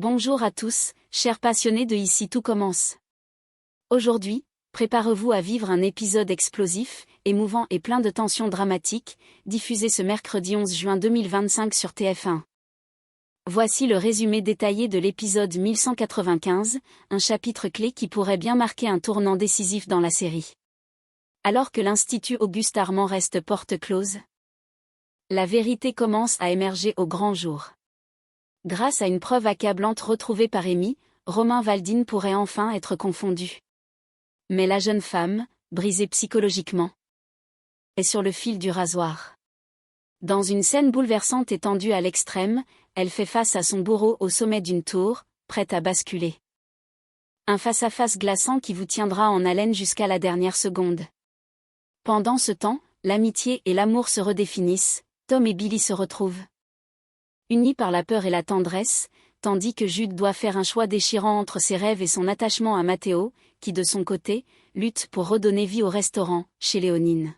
Bonjour à tous, chers passionnés de Ici tout commence. Aujourd'hui, préparez-vous à vivre un épisode explosif, émouvant et plein de tensions dramatiques, diffusé ce mercredi 11 juin 2025 sur TF1. Voici le résumé détaillé de l'épisode 1195, un chapitre clé qui pourrait bien marquer un tournant décisif dans la série. Alors que l'Institut Auguste Armand reste porte close, la vérité commence à émerger au grand jour. Grâce à une preuve accablante retrouvée par Amy, Romain Valdine pourrait enfin être confondu. Mais la jeune femme, brisée psychologiquement, est sur le fil du rasoir. Dans une scène bouleversante et tendue à l'extrême, elle fait face à son bourreau au sommet d'une tour, prête à basculer. Un face-à-face glaçant qui vous tiendra en haleine jusqu'à la dernière seconde. Pendant ce temps, l'amitié et l'amour se redéfinissent, Tom et Billy se retrouvent. Unis par la peur et la tendresse, tandis que Jude doit faire un choix déchirant entre ses rêves et son attachement à Matteo, qui de son côté, lutte pour redonner vie au restaurant, chez Léonine.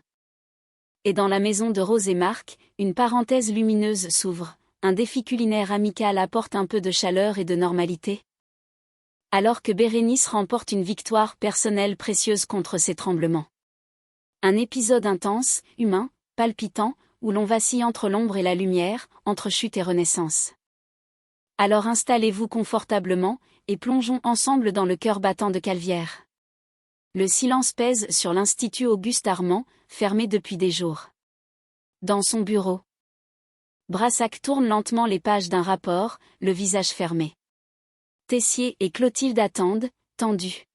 Et dans la maison de Rose et Marc, une parenthèse lumineuse s'ouvre, un défi culinaire amical apporte un peu de chaleur et de normalité. Alors que Bérénice remporte une victoire personnelle précieuse contre ses tremblements. Un épisode intense, humain, palpitant, où l'on vacille entre l'ombre et la lumière, entre chute et renaissance. Alors installez-vous confortablement, et plongeons ensemble dans le cœur battant de Calvière. Le silence pèse sur l'Institut Auguste Armand, fermé depuis des jours. Dans son bureau, Brassac tourne lentement les pages d'un rapport, le visage fermé. Tessier et Clotilde attendent, tendus.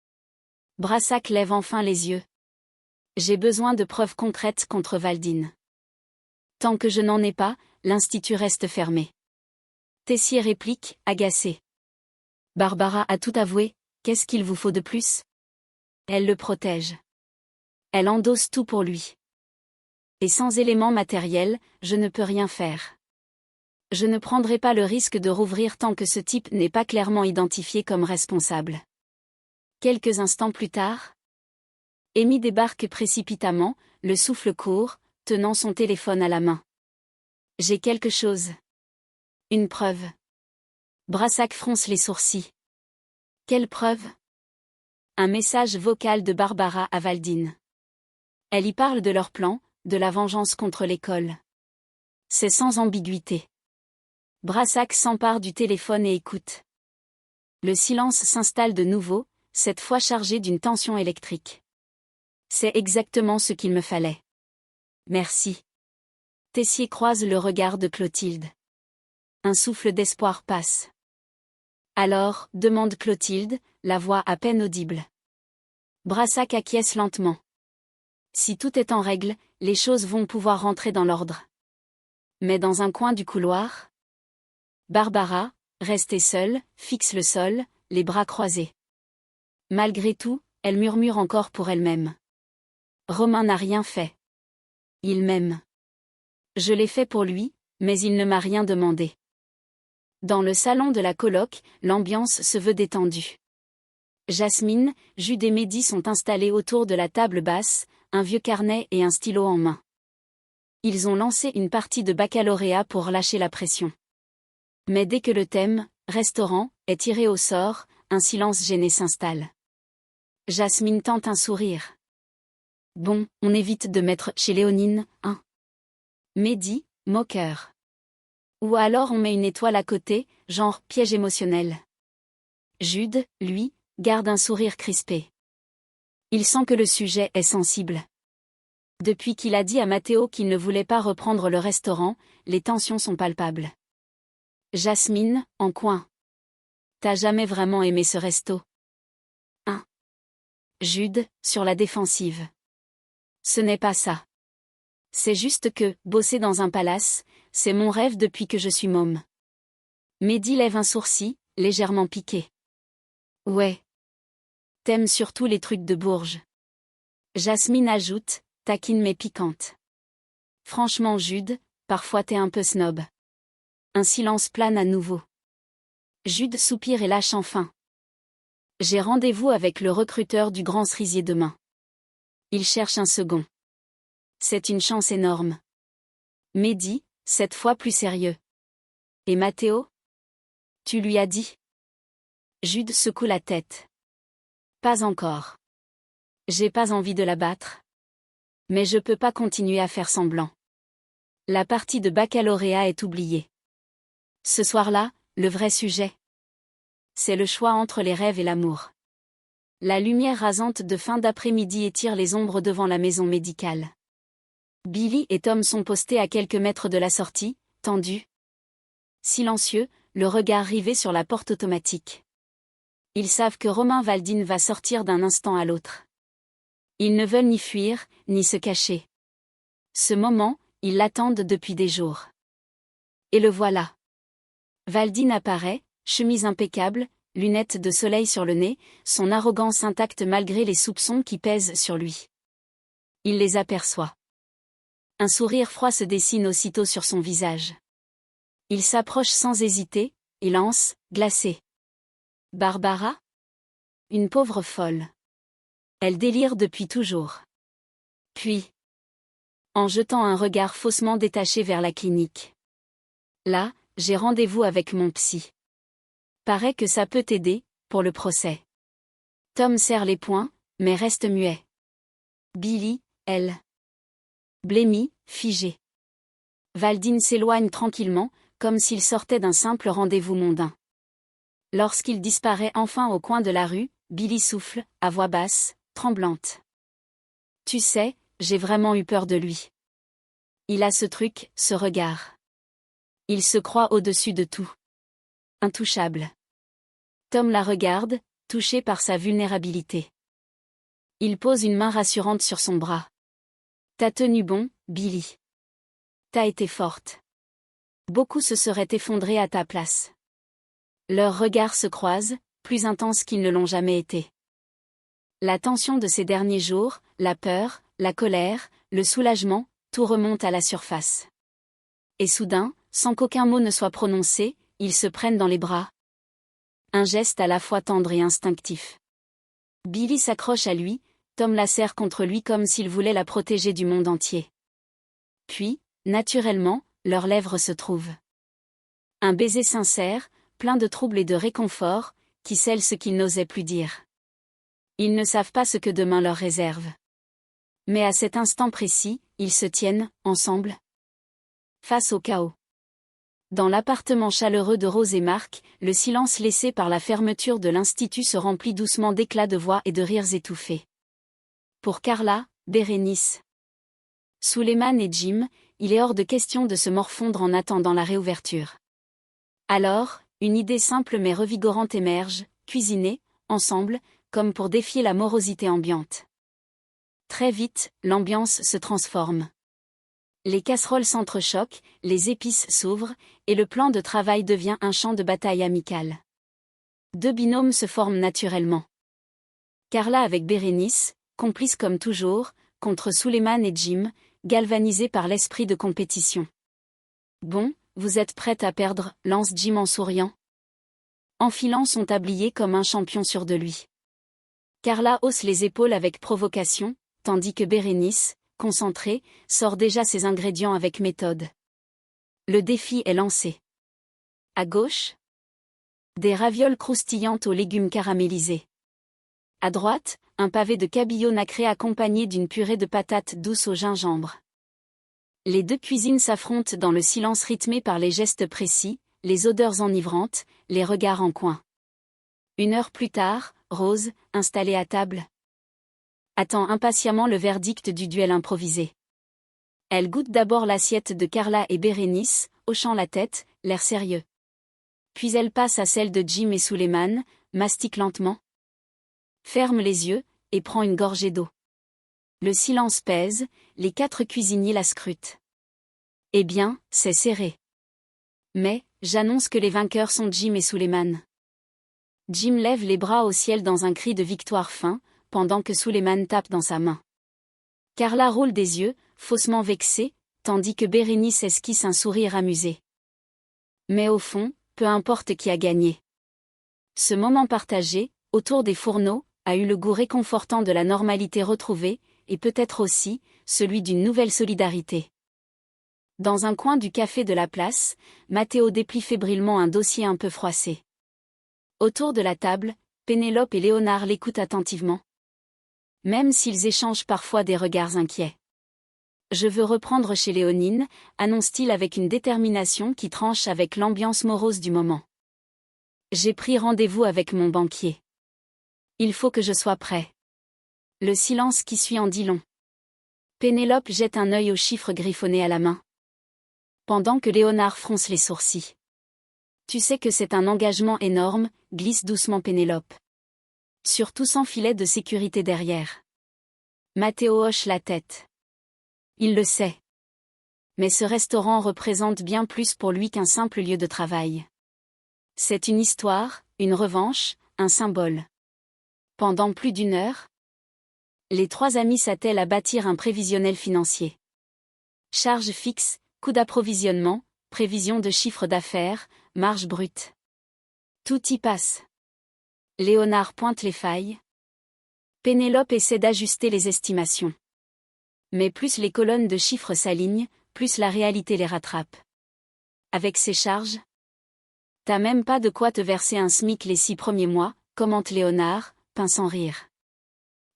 Brassac lève enfin les yeux. J'ai besoin de preuves concrètes contre Valdine. Tant que je n'en ai pas, l'Institut reste fermé. Tessier réplique, agacé. Barbara a tout avoué, qu'est-ce qu'il vous faut de plus? Elle le protège. Elle endosse tout pour lui. Et sans éléments matériels, je ne peux rien faire. Je ne prendrai pas le risque de rouvrir tant que ce type n'est pas clairement identifié comme responsable. Quelques instants plus tard, Amy débarque précipitamment, le souffle court, tenant son téléphone à la main. J'ai quelque chose. Une preuve. Brassac fronce les sourcils. Quelle preuve? Un message vocal de Barbara à Valdine. Elle y parle de leur plan, de la vengeance contre l'école. C'est sans ambiguïté. Brassac s'empare du téléphone et écoute. Le silence s'installe de nouveau, cette fois chargé d'une tension électrique. C'est exactement ce qu'il me fallait. Merci. Tessier croise le regard de Clotilde. Un souffle d'espoir passe. Alors, demande Clotilde, la voix à peine audible. Brassac acquiesce lentement. Si tout est en règle, les choses vont pouvoir rentrer dans l'ordre. Mais dans un coin du couloir, Barbara, restée seule, fixe le sol, les bras croisés. Malgré tout, elle murmure encore pour elle-même. Romain n'a rien fait. Il m'aime. Je l'ai fait pour lui, mais il ne m'a rien demandé. Dans le salon de la coloc, l'ambiance se veut détendue. Jasmine, Jude et Mehdi sont installés autour de la table basse, un vieux carnet et un stylo en main. Ils ont lancé une partie de baccalauréat pour relâcher la pression. Mais dès que le thème, restaurant, est tiré au sort, un silence gêné s'installe. Jasmine tente un sourire. Bon, on évite de mettre chez Léonine, hein. Mehdi, moqueur. Ou alors on met une étoile à côté, genre piège émotionnel. Jude, lui, garde un sourire crispé. Il sent que le sujet est sensible. Depuis qu'il a dit à Matteo qu'il ne voulait pas reprendre le restaurant, les tensions sont palpables. Jasmine, en coin. T'as jamais vraiment aimé ce resto? Hein? Jude, sur la défensive. Ce n'est pas ça. C'est juste que, bosser dans un palace, c'est mon rêve depuis que je suis môme. Mehdi lève un sourcil, légèrement piqué. Ouais. T'aimes surtout les trucs de Bourges. Jasmine ajoute, taquine mais piquante. Franchement Jude, parfois t'es un peu snob. Un silence plane à nouveau. Jude soupire et lâche enfin. J'ai rendez-vous avec le recruteur du Grand Cerisier demain. Il cherche un second. C'est une chance énorme. Mehdi, cette fois plus sérieux. Et Matteo? Tu lui as dit? Jude secoue la tête. Pas encore. J'ai pas envie de la battre. Mais je peux pas continuer à faire semblant. La partie de baccalauréat est oubliée. Ce soir-là, le vrai sujet. C'est le choix entre les rêves et l'amour. La lumière rasante de fin d'après-midi étire les ombres devant la maison médicale. Billy et Tom sont postés à quelques mètres de la sortie, tendus. Silencieux, le regard rivé sur la porte automatique. Ils savent que Romain Valdine va sortir d'un instant à l'autre. Ils ne veulent ni fuir, ni se cacher. Ce moment, ils l'attendent depuis des jours. Et le voilà. Valdine apparaît, chemise impeccable, lunettes de soleil sur le nez, son arrogance intacte malgré les soupçons qui pèsent sur lui. Il les aperçoit. Un sourire froid se dessine aussitôt sur son visage. Il s'approche sans hésiter, et lance, glacé. Barbara ? Une pauvre folle. Elle délire depuis toujours. Puis, en jetant un regard faussement détaché vers la clinique. Là, j'ai rendez-vous avec mon psy. Paraît que ça peut t'aider, pour le procès. Tom serre les poings, mais reste muet. Billy, elle. Blêmie, figée. Valdine s'éloigne tranquillement, comme s'il sortait d'un simple rendez-vous mondain. Lorsqu'il disparaît enfin au coin de la rue, Billy souffle, à voix basse, tremblante. Tu sais, j'ai vraiment eu peur de lui. Il a ce truc, ce regard. Il se croit au-dessus de tout. Intouchable. Tom la regarde, touché par sa vulnérabilité. Il pose une main rassurante sur son bras. T'as tenu bon, Billy. T'as été forte. Beaucoup se seraient effondrés à ta place. Leurs regards se croisent, plus intenses qu'ils ne l'ont jamais été. La tension de ces derniers jours, la peur, la colère, le soulagement, tout remonte à la surface. Et soudain, sans qu'aucun mot ne soit prononcé, ils se prennent dans les bras. Un geste à la fois tendre et instinctif. Billy s'accroche à lui, Tom la serre contre lui comme s'il voulait la protéger du monde entier. Puis, naturellement, leurs lèvres se trouvent. Un baiser sincère, plein de trouble et de réconfort, qui scelle ce qu'ils n'osaient plus dire. Ils ne savent pas ce que demain leur réserve. Mais à cet instant précis, ils se tiennent, ensemble, face au chaos. Dans l'appartement chaleureux de Rose et Marc, le silence laissé par la fermeture de l'institut se remplit doucement d'éclats de voix et de rires étouffés. Pour Carla, Bérénice, Suleiman et Jim, il est hors de question de se morfondre en attendant la réouverture. Alors, une idée simple mais revigorante émerge, cuisiner, ensemble, comme pour défier la morosité ambiante. Très vite, l'ambiance se transforme. Les casseroles s'entrechoquent, les épices s'ouvrent, et le plan de travail devient un champ de bataille amical. Deux binômes se forment naturellement. Carla avec Bérénice, complice comme toujours, contre Suleiman et Jim, galvanisés par l'esprit de compétition. Bon, vous êtes prête à perdre, lance Jim en souriant. Enfilant son tablier comme un champion sûr de lui. Carla hausse les épaules avec provocation, tandis que Bérénice, concentrée, sort déjà ses ingrédients avec méthode. Le défi est lancé. À gauche, des ravioles croustillantes aux légumes caramélisés. À droite, un pavé de cabillaud nacré accompagné d'une purée de patates douces au gingembre. Les deux cuisines s'affrontent dans le silence rythmé par les gestes précis, les odeurs enivrantes, les regards en coin. 1 heure plus tard, Rose, installée à table, attend impatiemment le verdict du duel improvisé. Elle goûte d'abord l'assiette de Carla et Bérénice, hochant la tête, l'air sérieux. Puis elle passe à celle de Jim et Suleiman, mastique lentement, ferme les yeux, et prend une gorgée d'eau. Le silence pèse, les 4 cuisiniers la scrutent. Eh bien, c'est serré. Mais, j'annonce que les vainqueurs sont Jim et Suleiman. Jim lève les bras au ciel dans un cri de victoire fin, pendant que Suleiman tape dans sa main. Carla roule des yeux, faussement vexée, tandis que Bérénice esquisse un sourire amusé. Mais au fond, peu importe qui a gagné. Ce moment partagé, autour des fourneaux, a eu le goût réconfortant de la normalité retrouvée, et peut-être aussi, celui d'une nouvelle solidarité. Dans un coin du café de la place, Matteo déplie fébrilement un dossier un peu froissé. Autour de la table, Pénélope et Léonard l'écoutent attentivement. Même s'ils échangent parfois des regards inquiets. Je veux reprendre chez Léonine, annonce-t-il avec une détermination qui tranche avec l'ambiance morose du moment. J'ai pris rendez-vous avec mon banquier. Il faut que je sois prêt. Le silence qui suit en dit long. Pénélope jette un œil aux chiffres griffonnés à la main. Pendant que Léonard fronce les sourcils. Tu sais que c'est un engagement énorme, glisse doucement Pénélope. Surtout sans filet de sécurité derrière. Matteo hoche la tête. Il le sait. Mais ce restaurant représente bien plus pour lui qu'un simple lieu de travail. C'est une histoire, une revanche, un symbole. Pendant plus d'une heure, les trois amis s'attellent à bâtir un prévisionnel financier. Charges fixes, coûts d'approvisionnement, prévision de chiffre d'affaires, marge brute. Tout y passe. Léonard pointe les failles. Pénélope essaie d'ajuster les estimations. Mais plus les colonnes de chiffres s'alignent, plus la réalité les rattrape. Avec ces charges, t'as même pas de quoi te verser un SMIC les 6 premiers mois, commente Léonard, pinçant rire.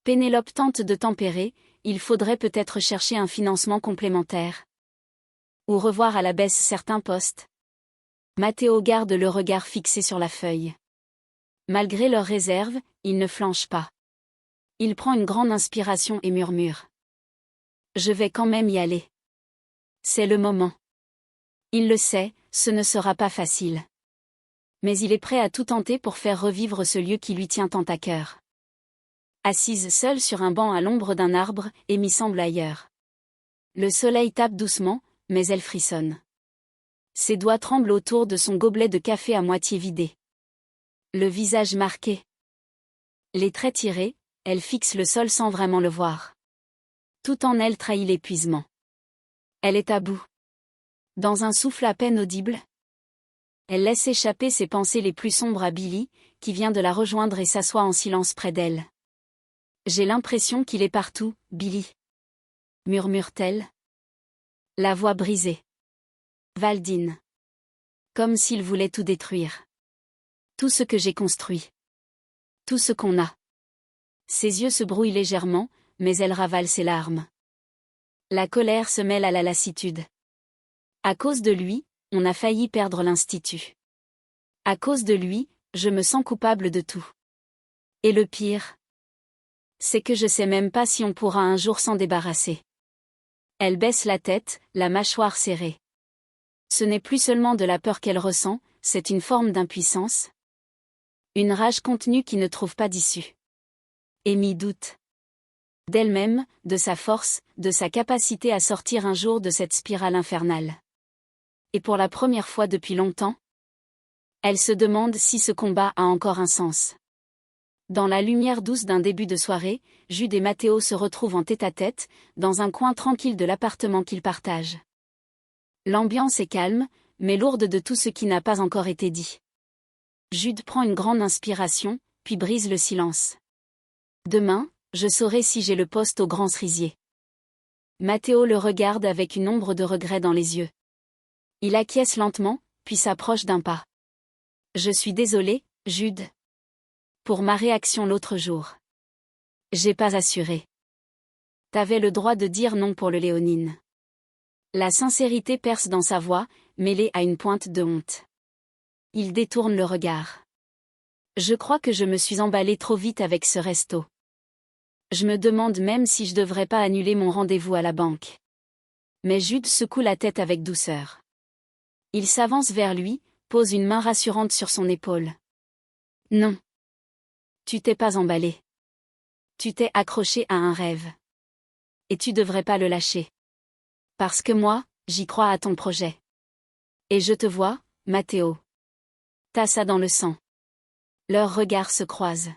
Pénélope tente de tempérer, il faudrait peut-être chercher un financement complémentaire. Ou revoir à la baisse certains postes. Matteo garde le regard fixé sur la feuille. Malgré leurs réserves, il ne flanche pas. Il prend une grande inspiration et murmure. Je vais quand même y aller. C'est le moment. Il le sait, ce ne sera pas facile. Mais il est prêt à tout tenter pour faire revivre ce lieu qui lui tient tant à cœur. Assise seule sur un banc à l'ombre d'un arbre, Amy semble ailleurs. Le soleil tape doucement, mais elle frissonne. Ses doigts tremblent autour de son gobelet de café à moitié vidé. Le visage marqué. Les traits tirés, elle fixe le sol sans vraiment le voir. Tout en elle trahit l'épuisement. Elle est à bout. Dans un souffle à peine audible, elle laisse échapper ses pensées les plus sombres à Billy, qui vient de la rejoindre et s'assoit en silence près d'elle. J'ai l'impression qu'il est partout, Billy. Murmure-t-elle. La voix brisée. Valdine. Comme s'il voulait tout détruire. Tout ce que j'ai construit. Tout ce qu'on a. Ses yeux se brouillent légèrement, mais elle ravale ses larmes. La colère se mêle à la lassitude. À cause de lui, on a failli perdre l'institut. À cause de lui, je me sens coupable de tout. Et le pire, c'est que je sais même pas si on pourra un jour s'en débarrasser. Elle baisse la tête, la mâchoire serrée. Ce n'est plus seulement de la peur qu'elle ressent, c'est une forme d'impuissance. Une rage contenue qui ne trouve pas d'issue. Amy doute. D'elle-même, de sa force, de sa capacité à sortir un jour de cette spirale infernale. Et pour la première fois depuis longtemps, elle se demande si ce combat a encore un sens. Dans la lumière douce d'un début de soirée, Jude et Matteo se retrouvent en tête-à-tête, dans un coin tranquille de l'appartement qu'ils partagent. L'ambiance est calme, mais lourde de tout ce qui n'a pas encore été dit. Jude prend une grande inspiration, puis brise le silence. Demain, je saurai si j'ai le poste au grand cerisier. Matteo le regarde avec une ombre de regret dans les yeux. Il acquiesce lentement, puis s'approche d'un pas. Je suis désolé, Jude. Pour ma réaction l'autre jour. J'ai pas assuré. T'avais le droit de dire non pour le Léonine. La sincérité perce dans sa voix, mêlée à une pointe de honte. Il détourne le regard. Je crois que je me suis emballée trop vite avec ce resto. Je me demande même si je devrais pas annuler mon rendez-vous à la banque. Mais Jude secoue la tête avec douceur. Il s'avance vers lui, pose une main rassurante sur son épaule. Non. Tu t'es pas emballé. Tu t'es accroché à un rêve. Et tu devrais pas le lâcher. Parce que moi, j'y crois à ton projet. Et je te vois, Matteo. T'as ça dans le sang. Leurs regards se croisent.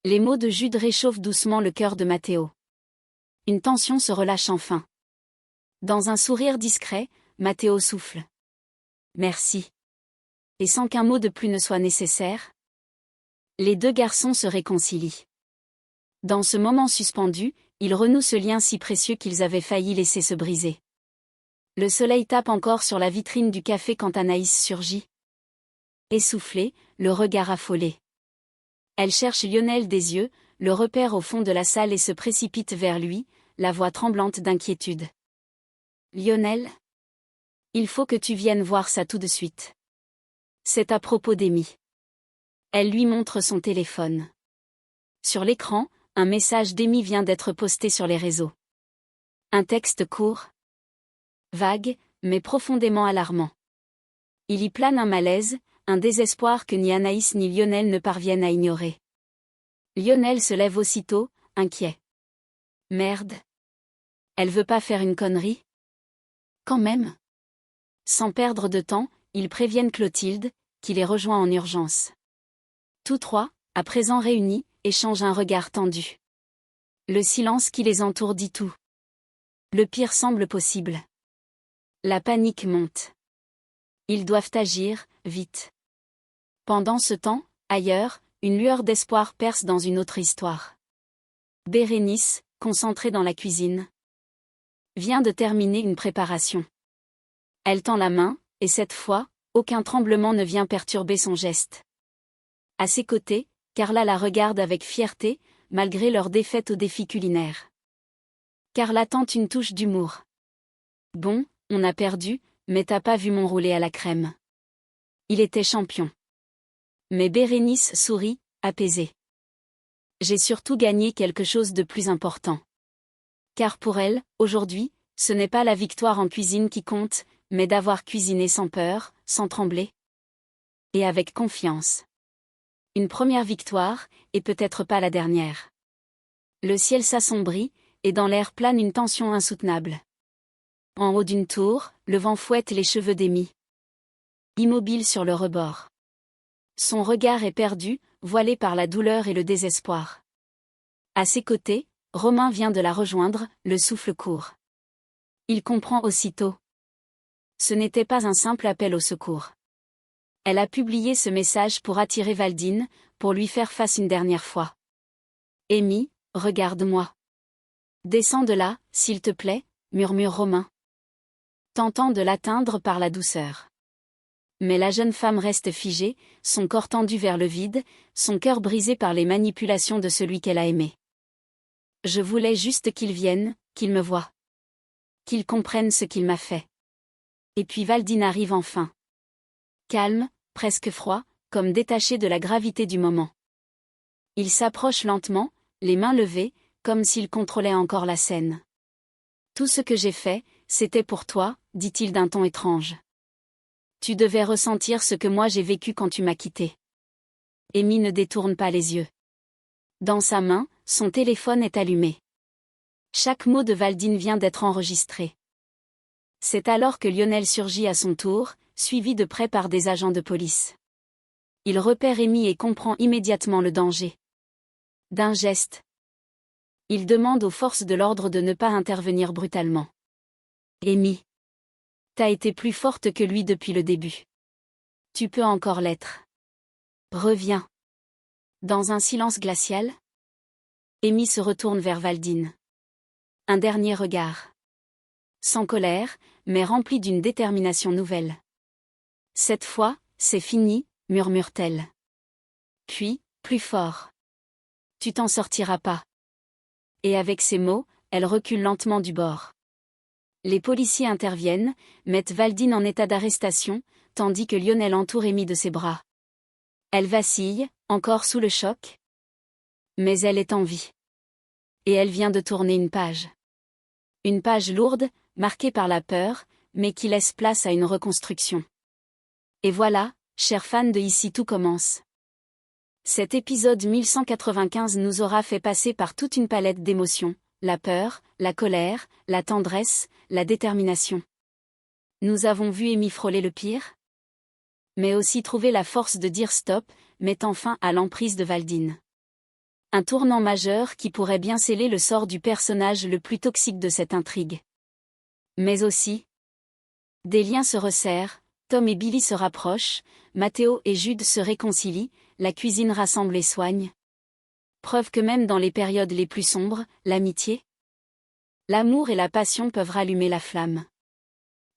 Les mots de Jude réchauffent doucement le cœur de Matteo. Une tension se relâche enfin. Dans un sourire discret, Matteo souffle. Merci. Et sans qu'un mot de plus ne soit nécessaire, les deux garçons se réconcilient. Dans ce moment suspendu, ils renouent ce lien si précieux qu'ils avaient failli laisser se briser. Le soleil tape encore sur la vitrine du café quand Anaïs surgit. Essoufflée, le regard affolé. Elle cherche Lionel des yeux, le repère au fond de la salle et se précipite vers lui, la voix tremblante d'inquiétude. Lionel? Il faut que tu viennes voir ça tout de suite. C'est à propos d'Amy. Elle lui montre son téléphone. Sur l'écran, un message d'Amy vient d'être posté sur les réseaux. Un texte court. Vague, mais profondément alarmant. Il y plane un malaise, un désespoir que ni Anaïs ni Lionel ne parviennent à ignorer. Lionel se lève aussitôt, inquiet. Merde. Elle veut pas faire une connerie? Quand même. Sans perdre de temps, ils préviennent Clotilde, qui les rejoint en urgence. Tous trois, à présent réunis, échangent un regard tendu. Le silence qui les entoure dit tout. Le pire semble possible. La panique monte. Ils doivent agir, vite. Pendant ce temps, ailleurs, une lueur d'espoir perce dans une autre histoire. Bérénice, concentrée dans la cuisine, vient de terminer une préparation. Elle tend la main, et cette fois, aucun tremblement ne vient perturber son geste. À ses côtés, Carla la regarde avec fierté, malgré leur défaite au défi culinaire. Carla tente une touche d'humour. Bon, on a perdu, mais t'as pas vu mon roulé à la crème. Il était champion. Mais Bérénice sourit, apaisée. J'ai surtout gagné quelque chose de plus important. Car pour elle, aujourd'hui, ce n'est pas la victoire en cuisine qui compte, mais d'avoir cuisiné sans peur, sans trembler. Et avec confiance. Une première victoire, et peut-être pas la dernière. Le ciel s'assombrit, et dans l'air plane une tension insoutenable. En haut d'une tour, le vent fouette les cheveux d'Amy. Immobile sur le rebord. Son regard est perdu, voilé par la douleur et le désespoir. À ses côtés, Romain vient de la rejoindre, le souffle court. Il comprend aussitôt. Ce n'était pas un simple appel au secours. Elle a publié ce message pour attirer Valdine, pour lui faire face une dernière fois. Amy, regarde-moi. Descends de là, s'il te plaît, murmure Romain. Tentant de l'atteindre par la douceur. Mais la jeune femme reste figée, son corps tendu vers le vide, son cœur brisé par les manipulations de celui qu'elle a aimé. Je voulais juste qu'il vienne, qu'il me voie. Qu'il comprenne ce qu'il m'a fait. Et puis Valdine arrive enfin. Calme, presque froid, comme détaché de la gravité du moment. Il s'approche lentement, les mains levées, comme s'il contrôlait encore la scène. Tout ce que j'ai fait, c'était pour toi, dit-il d'un ton étrange. Tu devais ressentir ce que moi j'ai vécu quand tu m'as quitté. Amy ne détourne pas les yeux. Dans sa main, son téléphone est allumé. Chaque mot de Valdine vient d'être enregistré. C'est alors que Lionel surgit à son tour, suivi de près par des agents de police. Il repère Amy et comprend immédiatement le danger. D'un geste. Il demande aux forces de l'ordre de ne pas intervenir brutalement. Amy. T'as été plus forte que lui depuis le début. Tu peux encore l'être. Reviens. Dans un silence glacial, Amy se retourne vers Valdine. Un dernier regard. Sans colère, mais rempli d'une détermination nouvelle. Cette fois, c'est fini, murmure-t-elle. Puis, plus fort. Tu t'en sortiras pas. Et avec ces mots, elle recule lentement du bord. Les policiers interviennent, mettent Valdine en état d'arrestation, tandis que Lionel entoure Amy de ses bras. Elle vacille, encore sous le choc. Mais elle est en vie. Et elle vient de tourner une page. Une page lourde, marquée par la peur, mais qui laisse place à une reconstruction. Et voilà, chers fans de Ici tout commence. Cet épisode 1195 nous aura fait passer par toute une palette d'émotions, la peur, la colère, la tendresse, la détermination. Nous avons vu Amy frôler le pire, mais aussi trouver la force de dire stop, mettant fin à l'emprise de Valdine. Un tournant majeur qui pourrait bien sceller le sort du personnage le plus toxique de cette intrigue. Mais aussi, des liens se resserrent, Tom et Billy se rapprochent, Matteo et Jude se réconcilient, la cuisine rassemble et soigne. Preuve que même dans les périodes les plus sombres, l'amitié, l'amour et la passion peuvent rallumer la flamme.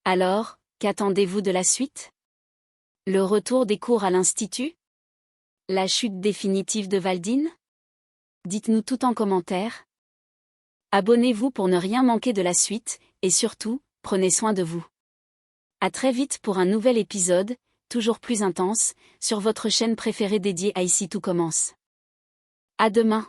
Alors, qu'attendez-vous de la suite ? Le retour des cours à l'Institut? La chute définitive de Valdine? Dites-nous tout en commentaire. Abonnez-vous pour ne rien manquer de la suite, et surtout, prenez soin de vous. À très vite pour un nouvel épisode, toujours plus intense, sur votre chaîne préférée dédiée à Ici tout commence. À demain.